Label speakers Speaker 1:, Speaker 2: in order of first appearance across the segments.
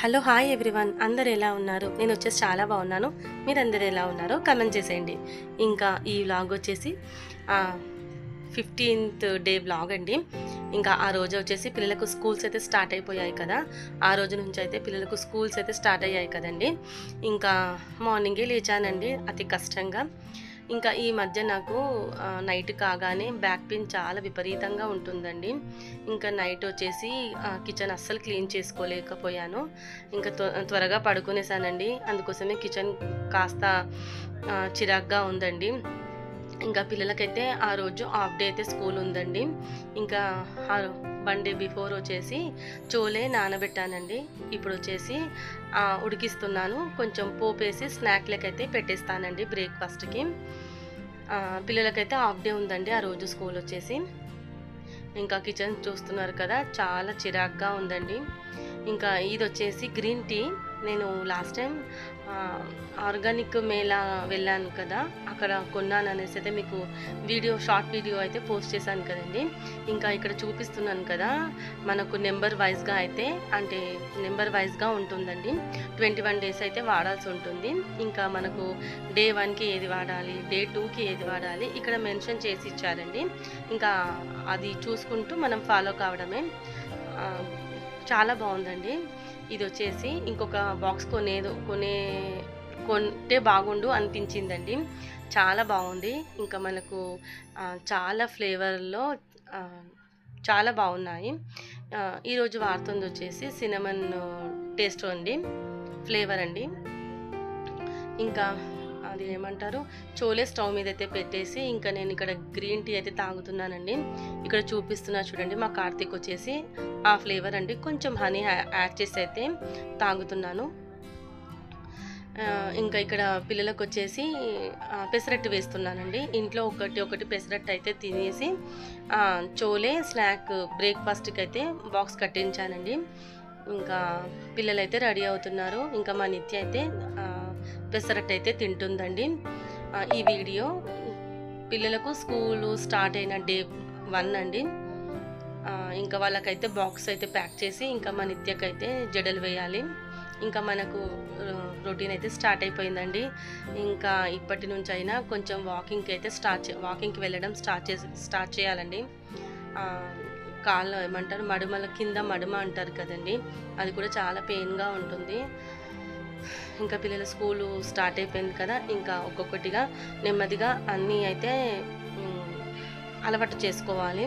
Speaker 1: Hello hi everyone, అందరు ఎలా ఉన్నారు? నేను వచ్చేసి చాలా బాగున్నాను. మీరందరూ ఎలా ఉన్నారో కమెంట్ చేసేయండి. ఇంకా ఈ వ్లాగ్ వచ్చేసి 15th డే వ్లాగ్ అండి. ఇంకా ఆ రోజు వచ్చేసి పిల్లలకు స్కూల్స్ అయితే స్టార్ట్ అయిపోయాయి కదా. ఆ రోజు నుంచి అయితే పిల్లలకు స్కూల్స్ అయితే స్టార్ట్ అయ్యాయి కదండి. ఇంకా మార్నింగే లేచానండి అతి కష్టంగా. ఇంకా ఈ మధ్య నాకు నైట్ కాగానే బ్యాక్ పెయిన్ చాలా విపరీతంగా ఉంటుందండి. ఇంకా నైట్ వచ్చేసి కిచెన్ అస్సలు క్లీన్ చేసుకోలేకపోయాను. ఇంకా త్వరగా పడుకునేసానండి. అందుకోసమే కిచెన్ కాస్త చిరాగ్గా ఉందండి. ఇంకా పిల్లలకైతే ఆ రోజు హాఫ్ డే అయితే స్కూల్ ఉందండి. ఇంకా వన్ డే బిఫోర్ వచ్చేసి చోలే నానబెట్టానండి. ఇప్పుడు వచ్చేసి ఉడికిస్తున్నాను. కొంచెం పోపేసి స్నాక్లకైతే పెట్టేస్తానండి బ్రేక్ఫాస్ట్కి. పిల్లలకైతే హాఫ్ డే ఉందండి ఆ రోజు స్కూల్ వచ్చేసి. ఇంకా కిచెన్ చూస్తున్నారు కదా, చాలా చిరాగ్గా ఉందండి. ఇంకా ఇది వచ్చేసి గ్రీన్ టీ. నేను లాస్ట్ టైం ఆర్గానిక్ మేళా వెళ్ళాను కదా, అక్కడ కొన్నాను అనేసి అయితే మీకు షార్ట్ వీడియో అయితే పోస్ట్ చేశాను కదండి. ఇంకా ఇక్కడ చూపిస్తున్నాను కదా, మనకు నెంబర్ వైజ్గా ఉంటుందండి. 21 days అయితే వాడాల్సి ఉంటుంది. ఇంకా మనకు డే 1కి ఏది వాడాలి, డే 2కి ఏది వాడాలి ఇక్కడ మెన్షన్ చేసి ఇచ్చారండి. ఇంకా అది చూసుకుంటూ మనం ఫాలో కావడమే. చాలా బాగుందండి. ఇది వచ్చేసి ఇంకొక బాక్స్ కొంటే బాగుండు అనిపించిందండి. చాలా బాగుంది. ఇంకా మనకు చాలా ఫ్లేవర్లో చాలా బాగున్నాయి. ఈరోజు వాడుతుంది వచ్చేసి సినమన్ టేస్ట్ అండి, ఫ్లేవర్ అండి. ఇంకా అది ఏమంటారు, చోలే స్టవ్ మీద అయితే పెట్టేసి ఇంకా నేను ఇక్కడ గ్రీన్ టీ అయితే తాగుతున్నానండి. ఇక్కడ చూపిస్తున్నా చూడండి, మా కార్తీక్ వచ్చేసి ఆ ఫ్లేవర్ అండి, కొంచెం హనీ యాడ్ చేసి అయితే తాగుతున్నాను. ఇంకా ఇక్కడ పిల్లలకు వచ్చేసి పెసరట్టు వేస్తున్నానండి. ఇంట్లో ఒకటి పెసరట్టు అయితే తినేసి చోలే స్నాక్ బ్రేక్ఫాస్ట్కి అయితే బాక్స్ కట్టించానండి. ఇంకా పిల్లలైతే రెడీ అవుతున్నారు. ఇంకా మా నిత్య అయితే పెసరట్టు అయితే తింటుందండి. ఈ వీడియో పిల్లలకు స్కూలు స్టార్ట్ అయిన డే 1 అండి. ఇంకా వాళ్ళకైతే బాక్స్ అయితే ప్యాక్ చేసి ఇంకా మా నిత్యకైతే జడలు వేయాలి. ఇంకా మనకు రొటీన్ అయితే స్టార్ట్ అయిపోయిందండి. ఇంకా ఇప్పటి నుంచి అయినా కొంచెం వాకింగ్కి వెళ్ళడం స్టార్ట్ చేయాలండి. కాళ్ళు ఏమంటారు, మడుమల కింద మడుమ అంటారు కదండి, అది కూడా చాలా పెయిన్గా ఉంటుంది. ఇంకా పిల్లల స్కూలు స్టార్ట్ అయిపోయింది కదా, ఇంకా ఒక్కొక్కటిగా నెమ్మదిగా అన్నీ అయితే అలవాటు చేసుకోవాలి.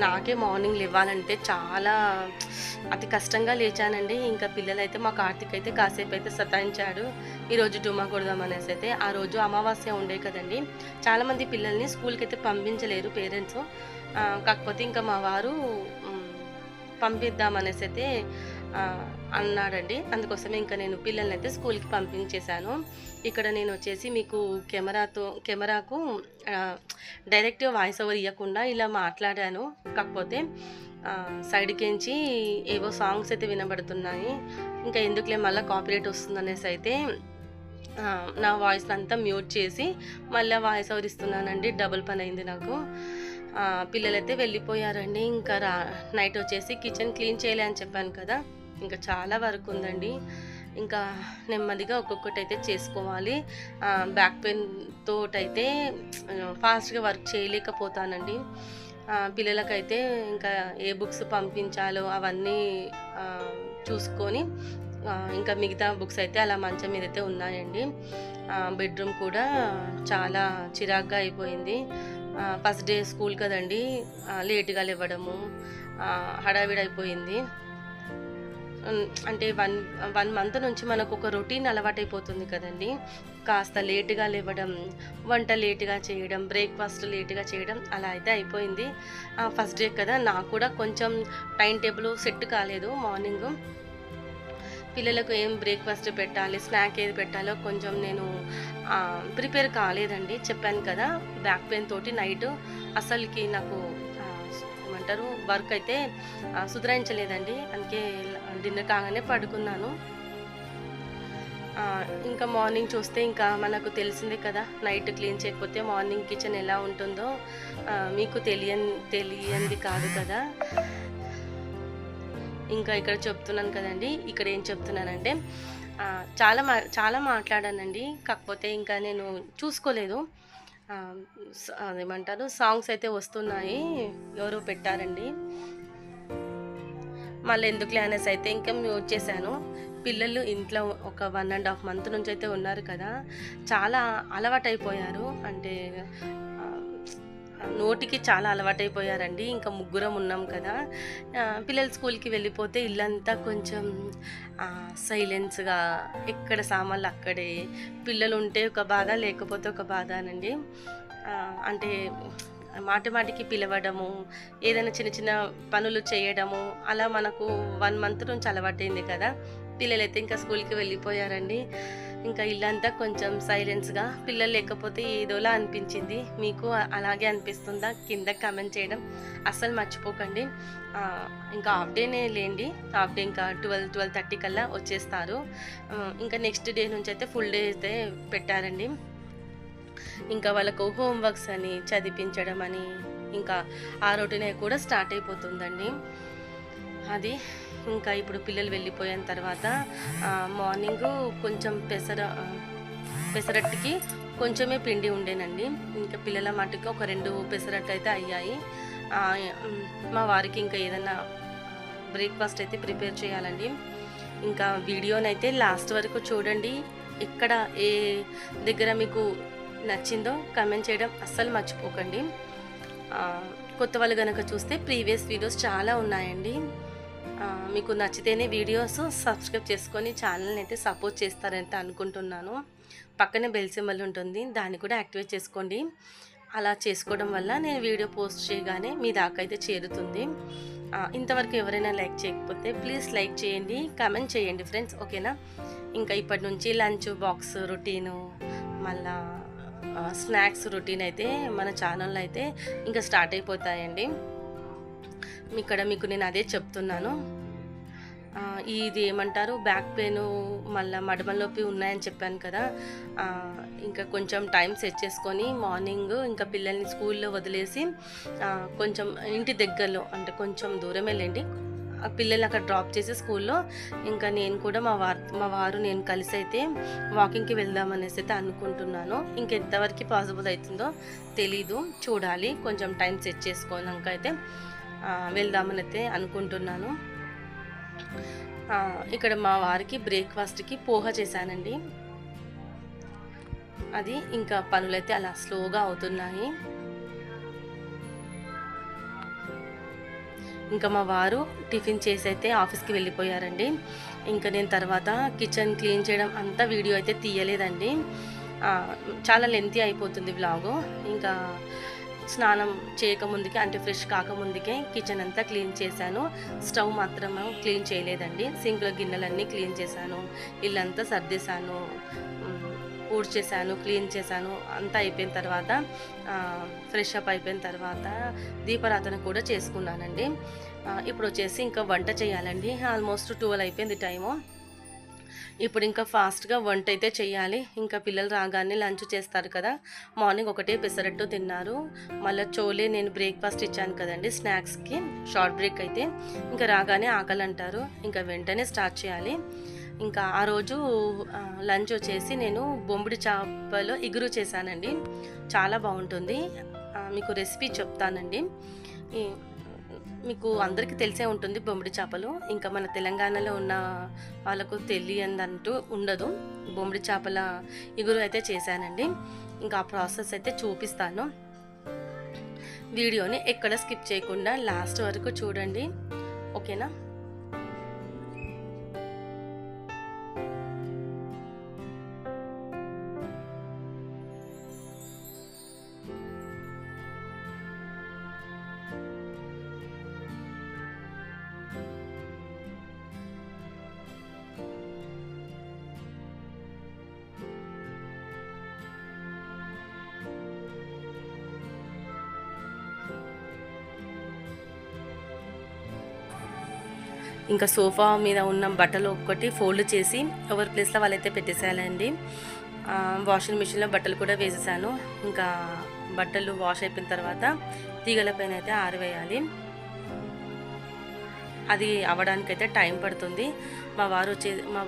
Speaker 1: నాకే మార్నింగ్ లేవాలంటే చాలా అతి కష్టంగా లేచానండి. ఇంకా పిల్లలైతే మా కార్తీక్ అయితే కాసేపు అయితే సతాయించాడు. ఈరోజు డుమ్మా కొడదాం అనేసి అయితే. ఆ రోజు అమావాస్య ఉండే కదండి, చాలామంది పిల్లల్ని స్కూల్కి అయితే పంపించలేరు పేరెంట్స్. కాకపోతే ఇంకా మా వారు పంపిద్దామనేసి అయితే అన్నాడండి. అందుకోసమే ఇంకా నేను పిల్లల్ని అయితే స్కూల్కి పంపించేశాను. ఇక్కడ నేను వచ్చేసి మీకు కెమెరాకు డైరెక్ట్ వాయిస్ ఓవర్ ఇవ్వకుండా ఇలా మాట్లాడాను. కాకపోతే సైడ్కించి ఏవో సాంగ్స్ అయితే వినబడుతున్నాయి. ఇంకా ఎందుకులే మళ్ళీ కాపీరైట్ వస్తుందనేసి అయితే నా వాయిస్ అంతా మ్యూట్ చేసి మళ్ళీ వాయిస్ ఓవర్ ఇస్తున్నానండి. డబుల్ పని అయింది నాకు. పిల్లలైతే వెళ్ళిపోయారండి. ఇంకా నైట్ వచ్చేసి కిచెన్ క్లీన్ చేయలే అని చెప్పాను కదా, ఇంకా చాలా వర్క్ ఉందండి. ఇంకా నెమ్మదిగా ఒక్కొక్కటి అయితే చేసుకోవాలి. బ్యాక్ పెయిన్ తోటైతే ఫాస్ట్గా వర్క్ చేయలేకపోతానండి. పిల్లలకైతే ఇంకా ఏ బుక్స్ పంపించాలో అవన్నీ చూసుకొని ఇంకా మిగతా బుక్స్ అయితే అలా మంచం మీద అయితే ఉన్నాయండి. బెడ్రూమ్ కూడా చాలా చిరాగ్గా అయిపోయింది. ఫస్ట్ డే స్కూల్ కదండి, లేటుగా లేవడము, హడావిడి అయిపోయింది. అంటే వన్ మంత్ నుంచి మనకు ఒక రొటీన్ అలవాటైపోతుంది కదండి. కాస్త లేటుగా లేవడం, వంట లేటుగా చేయడం, బ్రేక్ఫాస్ట్ లేటుగా చేయడం అలా అయితే అయిపోయింది. ఫస్ట్ డే కదా, నాకు కూడా కొంచెం టైం టేబుల్ సెట్ కాలేదు. మార్నింగ్ పిల్లలకు ఏం బ్రేక్ఫాస్ట్ పెట్టాలి, స్నాక్ ఏది పెట్టాలో కొంచెం నేను ప్రిపేర్ కాలేదండి. చెప్పాను కదా, బ్యాక్ పెయిన్ తోటి నైట్ అసలుకి నాకు ఏమంటారు వర్క్ అయితే సుధరించలేదండి. అందుకే డిన్నర్ కాగానే పడుకున్నాను. ఇంకా మార్నింగ్ చూస్తే ఇంకా మనకు తెలిసిందే కదా, నైట్ క్లీన్ చేయకపోతే మార్నింగ్ కిచెన్ ఎలా ఉంటుందో మీకు తెలియంది కాదు కదా. ఇంకా ఇక్కడ చెప్తున్నాను కదండి, ఇక్కడ ఏం చెప్తున్నానంటే చాలా మాట్లాడానండి, కాకపోతే ఇంకా నేను చూసుకోలేదు. అదేమంటారు, సాంగ్స్ అయితే వస్తున్నాయి, ఎవరో పెట్టారండి, మళ్ళీ ఎందుకులే అనేసి అయితే ఇంకా మ్యూట్ చేశాను. పిల్లలు ఇంట్లో ఒక 1.5 మంత్ నుంచి అయితే ఉన్నారు కదా, చాలా అలవాటైపోయారు. అంటే నోటికి చాలా అలవాటైపోయారండి. ఇంకా ముగ్గురం ఉన్నాం కదా, పిల్లలు స్కూల్కి వెళ్ళిపోతే ఇల్లంతా కొంచెం సైలెన్స్గా, ఎక్కడ సామాన్లు అక్కడే, పిల్లలు ఉంటే ఒక బాధ, లేకపోతే ఒక బాధ అనండి. అంటే మాటికి పిలవడము, ఏదైనా చిన్న చిన్న పనులు చేయడము, అలా మనకు 1 మంత్ నుంచి అలవాటైంది కదా. పిల్లలైతే ఇంకా స్కూల్కి వెళ్ళిపోయారండి. ఇంకా ఇల్లంతా కొంచెం సైలెన్స్గా, పిల్లలు లేకపోతే ఏదోలా అనిపించింది. మీకు అలాగే అనిపిస్తుందా? కింద కామెంట్ చేయడం అస్సలు మర్చిపోకండి. ఇంకా హాఫ్ డేనే లేండి, హాఫ్ డే ఇంకా 12-12:30 కల్లా వచ్చేస్తారు. ఇంకా నెక్స్ట్ డే నుంచి అయితే ఫుల్ డే అయితే పెట్టారండి. ఇంకా వాళ్ళకు హోంవర్క్స్ అని, చదివించడం అని, ఇంకా ఆ రొటీనే కూడా స్టార్ట్ అయిపోతుందండి. అది ఇంకా ఇప్పుడు పిల్లలు వెళ్ళిపోయిన తర్వాత మార్నింగు కొంచెం పెసరట్టుకి కొంచెమే పిండి ఉండేనండి. ఇంకా పిల్లల మటుకు ఒక 2 పెసరట్టు అయితే అయ్యాయి. మా వారికి ఇంకా ఏదైనా బ్రేక్ఫాస్ట్ అయితే ప్రిపేర్ చేయాలండి. ఇంకా వీడియోనైతే లాస్ట్ వరకు చూడండి. ఎక్కడ ఏ దగ్గర మీకు నచ్చిందో కమెంట్ చేయడం అస్సలు మర్చిపోకండి. కొత్త వాళ్ళు కనుక చూస్తే ప్రీవియస్ వీడియోస్ చాలా ఉన్నాయండి. మీకు నచ్చితేనే వీడియోస్ సబ్స్క్రైబ్ చేసుకొని ఛానల్ని అయితే సపోర్ట్ చేస్తారంటే అనుకుంటున్నాను. పక్కనే బెల్ సింబల్ ఉంటుంది, దాన్ని కూడా యాక్టివేట్ చేసుకోండి. అలా చేసుకోవడం వల్ల నేను వీడియో పోస్ట్ చేయగానే మీ దాకా అయితే చేరుతుంది. ఇంతవరకు ఎవరైనా లైక్ చేయకపోతే ప్లీజ్ లైక్ చేయండి, కమెంట్ చేయండి ఫ్రెండ్స్, ఓకేనా. ఇంకా ఇప్పటి నుంచి లంచ్ బాక్స్ రొటీను, మళ్ళా స్నాక్స్ రొటీన్ అయితే మన ఛానల్లో అయితే ఇంకా స్టార్ట్ అయిపోతాయండి. ఇక్కడ మీకు నేను అదే చెప్తున్నాను. ఇది ఏమంటారు, బ్యాక్ పెయిన్, మళ్ళీ మడమల నొప్పి ఉన్నాయని చెప్పాను కదా. ఇంకా కొంచెం టైం సెట్ చేసుకొని మార్నింగ్ ఇంకా పిల్లల్ని స్కూల్లో వదిలేసి కొంచెం ఇంటి దగ్గరలో, అంటే కొంచెం దూరం వెళ్ళండి, పిల్లల్ని అక్కడ డ్రాప్ చేసి స్కూల్లో ఇంకా నేను కూడా మా వారు నేను కలిసి అయితే వాకింగ్కి వెళ్దామనేసి అయితే అనుకుంటున్నాను. ఇంకెంతవరకు పాసిబుల్ అవుతుందో తెలీదు, చూడాలి. కొంచెం టైం సెట్ చేసుకున్నాక అయితే వెళ్దామని అయితే అనుకుంటున్నాను. ఇక్కడ మా వారికి బ్రేక్ఫాస్ట్కి పోహ చేశానండి. అది ఇంకా పనులైతే అలా స్లోగా అవుతున్నాయి. ఇంకా మా వారు టిఫిన్ చేసి అయితే ఆఫీస్కి వెళ్ళిపోయారండి. ఇంకా నేను తర్వాత కిచెన్ క్లీన్ చేయడం అంతా వీడియో అయితే తీయలేదండి, చాలా లెంతీ అయిపోతుంది వ్లాగు. ఇంకా స్నానం చేయకముందుకే, అంటే ఫ్రెష్ కాకముందుకే కిచెన్ అంతా క్లీన్ చేశాను. స్టవ్ మాత్రం క్లీన్ చేయలేదండి. సింక్లో గిన్నెలన్నీ క్లీన్ చేశాను, ఇల్లంతా సర్దేశాను, ఊడ్చేసాను, క్లీన్ చేశాను. అంతా అయిపోయిన తర్వాత ఫ్రెష్ అప్ అయిపోయిన తర్వాత దీపారాధన కూడా చేసుకున్నానండి. ఇప్పుడు వచ్చేసి ఇంకా వంట చేయాలండి. ఆల్మోస్ట్ 12 అయిపోయింది టైము. ఇప్పుడు ఇంకా ఫాస్ట్గా వంట అయితే చేయాలి. ఇంకా పిల్లలు రాగానే లంచ్ చేస్తారు కదా. మార్నింగ్ ఒకటే పెసరట్టు తిన్నారు. మళ్ళీ చోలే నేను బ్రేక్ఫాస్ట్ ఇచ్చాను కదండి స్నాక్స్కి, షార్ట్ బ్రేక్ అయితే. ఇంకా రాగానే ఆకలి అంటారు, ఇంకా వెంటనే స్టార్ట్ చేయాలి. ఇంకా ఆ రోజు లంచ్ వచ్చేసి నేను బొంబిడి చేపలో ఇగురు చేశానండి, చాలా బాగుంటుంది. మీకు రెసిపీ చెప్తానండి. మీకు అందరికీ తెలిసే ఉంటుంది బొంబిడి చేపలు, ఇంకా మన తెలంగాణలో ఉన్న వాళ్ళకు తెలియదంటూ ఉండదు. బొంబిడి చేపల ఇగురు అయితే చేశానండి. ఇంకా ఆ ప్రాసెస్ అయితే చూపిస్తాను. వీడియోని ఎక్కడ స్కిప్ చేయకుండా లాస్ట్ వరకు చూడండి, ఓకేనా. ఇంకా సోఫా మీద ఉన్న బట్టలు ఒక్కటి ఫోల్డ్ చేసి ఎవరి ప్లేస్లో వాళ్ళైతే పెట్టేసేయాలండి. వాషింగ్ మిషన్లో బట్టలు కూడా వేసేసాను. ఇంకా బట్టలు వాష్ అయిపోయిన తర్వాత తీగల పైన అయితే ఆరవేయాలి. అది అవ్వడానికైతే టైం పడుతుంది. మా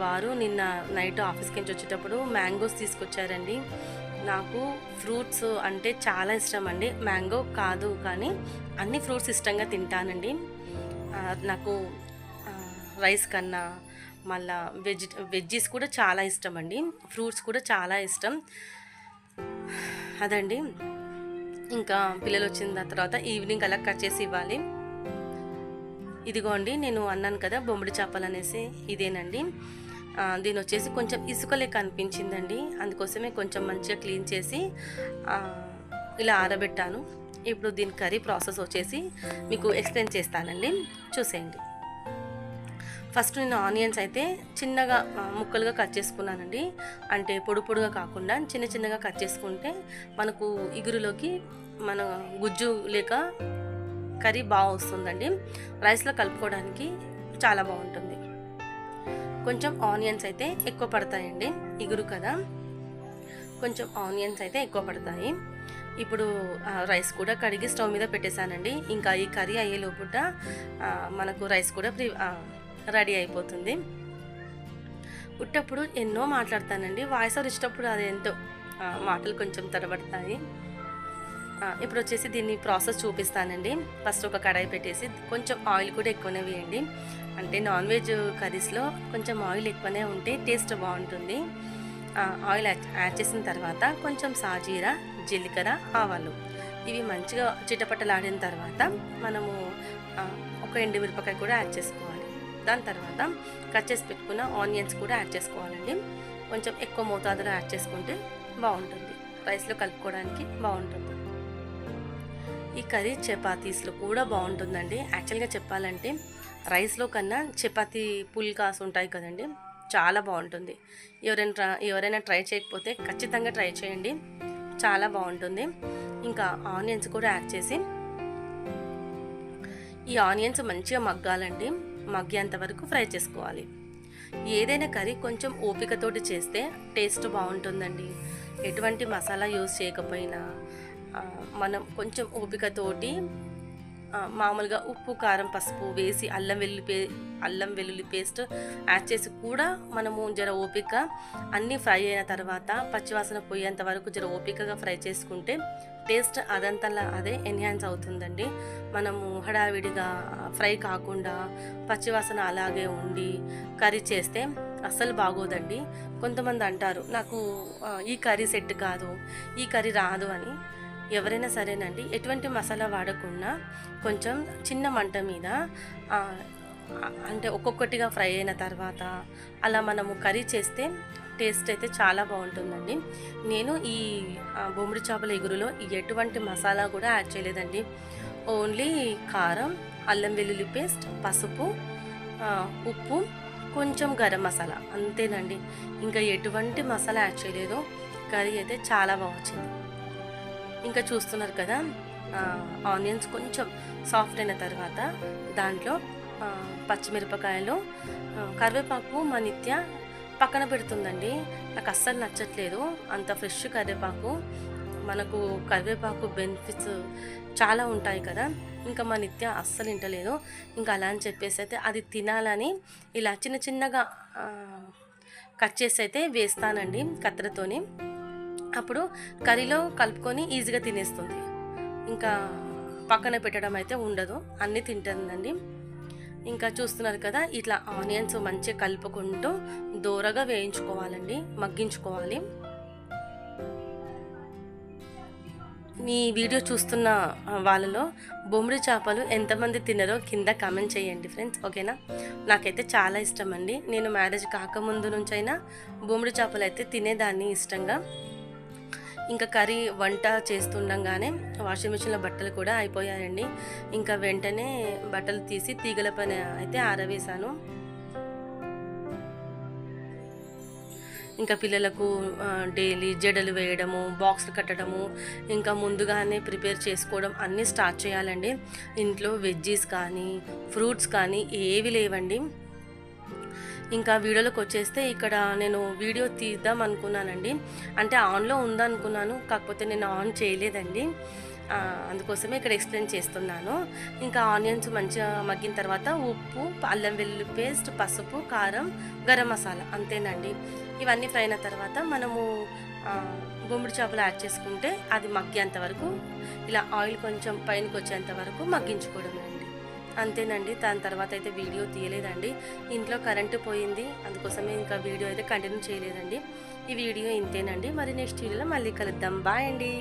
Speaker 1: వారు నిన్న నైట్ ఆఫీస్కి నుంచి వచ్చేటప్పుడు మ్యాంగోస్ తీసుకొచ్చారండి. నాకు ఫ్రూట్స్ అంటే చాలా ఇష్టం అండి. మ్యాంగో కాదు కానీ అన్ని ఫ్రూట్స్ ఇష్టంగా తింటానండి. నాకు రైస్ కన్నా మళ్ళా వెజ్జీస్ కూడా చాలా ఇష్టం అండి. ఫ్రూట్స్ కూడా చాలా ఇష్టం అదండి. ఇంకా పిల్లలు వచ్చిన తర్వాత ఈవినింగ్ అలా కట్ చేసి ఇవ్వాలి. ఇదిగోండి నేను అన్నాను కదా బొమ్మిడి చేపలు అనేసి, ఇదేనండి. దీని వచ్చేసి కొంచెం ఇసుకలే కనిపించిందండి, అందుకోసమే కొంచెం మంచిగా క్లీన్ చేసి ఇలా ఆరబెట్టాను. ఇప్పుడు దీని కర్రీ ప్రాసెస్ వచ్చేసి మీకు ఎక్స్ప్లెయిన్ చేస్తానండి, చూసేయండి. ఫస్ట్ నేను ఆనియన్స్ అయితే చిన్నగా ముక్కలుగా కట్ చేసుకున్నానండి. అంటే పొడుగా కాకుండా చిన్నగా కట్ చేసుకుంటే మనకు ఇగురులోకి మన గుజ్జు లేక కర్రీ బాగా వస్తుందండి. రైస్లో కలుపుకోవడానికి చాలా బాగుంటుంది. కొంచెం ఆనియన్స్ అయితే ఎక్కువ పడతాయండి, ఇగురు కదా, కొంచెం ఆనియన్స్ అయితే ఎక్కువ పడతాయి. ఇప్పుడు రైస్ కూడా కడిగి స్టవ్ మీద పెట్టేశానండి. ఇంకా ఈ కర్రీ అయ్యే లోపుట మనకు రైస్ కూడా రెడీ అయిపోతుంది. ఉట్టప్పుడు ఎన్నో మాట్లాడతానండి, వాయిస్ ఓవర్ ఇష్టప్పుడు అదేంటో మాటలు కొంచెం తడబడతాయి. ఇప్పుడు వచ్చేసి దీన్ని ప్రాసెస్ చూపిస్తానండి. ఫస్ట్ ఒక కడాయి పెట్టేసి కొంచెం ఆయిల్ కూడా ఎక్కువనే వేయండి. అంటే నాన్ వెజ్ కర్రీస్లో కొంచెం ఆయిల్ ఎక్కువనే ఉంటే టేస్ట్ బాగుంటుంది. ఆయిల్ యాడ్ చేసిన తర్వాత కొంచెం సాజీరా, జీలకర్ర, ఆవాలు ఇవి మంచిగా చిటపటలాడిన తర్వాత మనము ఒక ఎండుమిరపకాయ కూడా యాడ్ చేసుకోవాలి. దాని తర్వాత కట్ చేసి పెట్టుకున్న ఆనియన్స్ కూడా యాడ్ చేసుకోవాలండి. కొంచెం ఎక్కువ మోతాదులో యాడ్ చేసుకుంటే బాగుంటుంది, రైస్లో కలుపుకోవడానికి బాగుంటుంది. ఈ కర్రీ చపాతీస్లో కూడా బాగుంటుందండి. యాక్చువల్గా చెప్పాలంటే రైస్లో కన్నా చపాతీ పుల్కాస్ ఉంటాయి కదండి, చాలా బాగుంటుంది. ఎవరైనా ట్రై చేయకపోతే ఖచ్చితంగా ట్రై చేయండి, చాలా బాగుంటుంది. ఇంకా ఆనియన్స్ కూడా యాడ్ చేసి ఈ ఆనియన్స్ మంచిగా మగ్గాలండి, మగ్గేంత వరకు ఫ్రై చేసుకోవాలి. ఏదైనా కర్రీ కొంచెం ఓపికతోటి చేస్తే టేస్ట్ బాగుంటుందండి. ఎటువంటి మసాలా యూజ్ చేయకపోయినా మనం కొంచెం ఓపికతోటి మామూలుగా ఉప్పు, కారం, పసుపు వేసి అల్లం వెల్లుల్లి పేస్ట్ యాడ్ చేసి కూడా మనము జర ఓపిక అన్నీ ఫ్రై అయిన తర్వాత పచ్చివాసన పోయేంత వరకు జర ఓపికగా ఫ్రై చేసుకుంటే టేస్ట్ అదంతలా అదే ఎన్హాన్స్ అవుతుందండి. మనము హడావిడిగా ఫ్రై కాకుండా పచ్చివాసన అలాగే ఉండి కర్రీ చేస్తే అస్సలు బాగోదండి. కొంతమంది అంటారు నాకు ఈ కర్రీ సెట్ కాదు, ఈ కర్రీ రాదు అని. ఎవరైనా సరేనండి, ఎటువంటి మసాలా వాడకుండా కొంచెం చిన్న మంట మీద అంటే ఒక్కొక్కటిగా ఫ్రై అయిన తర్వాత అలా మనము కర్రీ చేస్తే టేస్ట్ అయితే చాలా బాగుంటుందండి. నేను ఈ బొమ్మిడి చేపల ఎగురులో ఎటువంటి మసాలా కూడా యాడ్ చేయలేదండి. ఓన్లీ కారం, అల్లం వెల్లుల్లి పేస్ట్, పసుపు, ఉప్పు, కొంచెం గరం మసాలా అంతేనండి. ఇంకా ఎటువంటి మసాలా యాడ్ చేయలేదు. కర్రీ అయితే చాలా బాగా వచ్చింది. ఇంకా చూస్తున్నారు కదా, ఆనియన్స్ కొంచెం సాఫ్ట్ అయిన తర్వాత దాంట్లో పచ్చిమిరపకాయలు, కరివేపాకు మా నిత్య పక్కన పెడుతుందండి. నాకు అస్సలు నచ్చట్లేదు అంత ఫ్రెష్ కరివేపాకు. మనకు కరివేపాకు బెనిఫిట్స్ చాలా ఉంటాయి కదా, ఇంకా మా నిత్య అస్సలు వింటలేదు. ఇంకా అలా అని చెప్పేసి అయితే అది తినాలని ఇలా చిన్నగా కట్ చేసి అయితే వేస్తానండి కత్తెరతోని. అప్పుడు కర్రీలో కలుపుకొని ఈజీగా తినేస్తుంది. ఇంకా పక్కన పెట్టడం అయితే ఉండదు, అన్నీ తింటుందండి. ఇంకా చూస్తున్నారు కదా, ఇట్లా ఆనియన్స్ మంచిగా కలుపుకుంటూ దోరగా వేయించుకోవాలండి, మగ్గించుకోవాలి. మీ వీడియో చూస్తున్న వాళ్ళలో బొమ్మిడి చేపలు ఎంతమంది తిన్నారో కింద కామెంట్ చేయండి ఫ్రెండ్స్, ఓకేనా? నాకైతే చాలా ఇష్టం అండి. నేను మ్యారేజ్ కాకముందు నుంచైనా బొమ్మిడి చేపలు అయితే తినేదాన్ని ఇష్టంగా. ఇంకా కర్రీ వంట చేస్తుండగానే వాషింగ్ మిషన్లో బట్టలు కూడా అయిపోయాయండి. ఇంకా వెంటనే బట్టలు తీసి తీగల పైన అయితే ఆరవేశాను. ఇంకా పిల్లలకు డైలీ జడలు వేయడము, బాక్సులు కట్టడము, ఇంకా ముందుగానే ప్రిపేర్ చేసుకోవడం అన్నీ స్టార్ట్ చేయాలండి. ఇంట్లో వెజ్జీస్ కానీ ఫ్రూట్స్ కానీ ఏవి లేవండి. ఇంకా వీడియోలోకి వచ్చేస్తే ఇక్కడ నేను వీడియో తీద్దాం అనుకున్నానండి. అంటే ఆన్లో ఉందనుకున్నాను, కాకపోతే నేను ఆన్ చేయలేదండి. అందుకోసమే ఇక్కడ ఎక్స్ప్లెయిన్ చేస్తున్నాను. ఇంకా ఆనియన్స్ మంచిగా మగ్గిన తర్వాత ఉప్పు, అల్లం వెల్లుల్లి పేస్ట్, పసుపు, కారం, గరం మసాలా అంతేనండి. ఇవన్నీ ఫ్రై అయిన తర్వాత మనము బొమ్మిడి చేపలు యాడ్ చేసుకుంటే అది మగ్గేంత వరకు, ఇలా ఆయిల్ కొంచెం పైనకి వచ్చేంత వరకు మగ్గించుకోవడం అండి. అంతేనండి. దాని తర్వాత అయితే వీడియో తీయలేదండి. ఇంట్లో కరెంటు పోయింది, అందుకోసమే ఇంకా వీడియో అయితే కంటిన్యూ చేయలేదండి. ఈ వీడియో ఇంతేనండి. మరి నెక్స్ట్ వీడియోలో మళ్ళీ కలుద్దాం. బాయ్ అండి.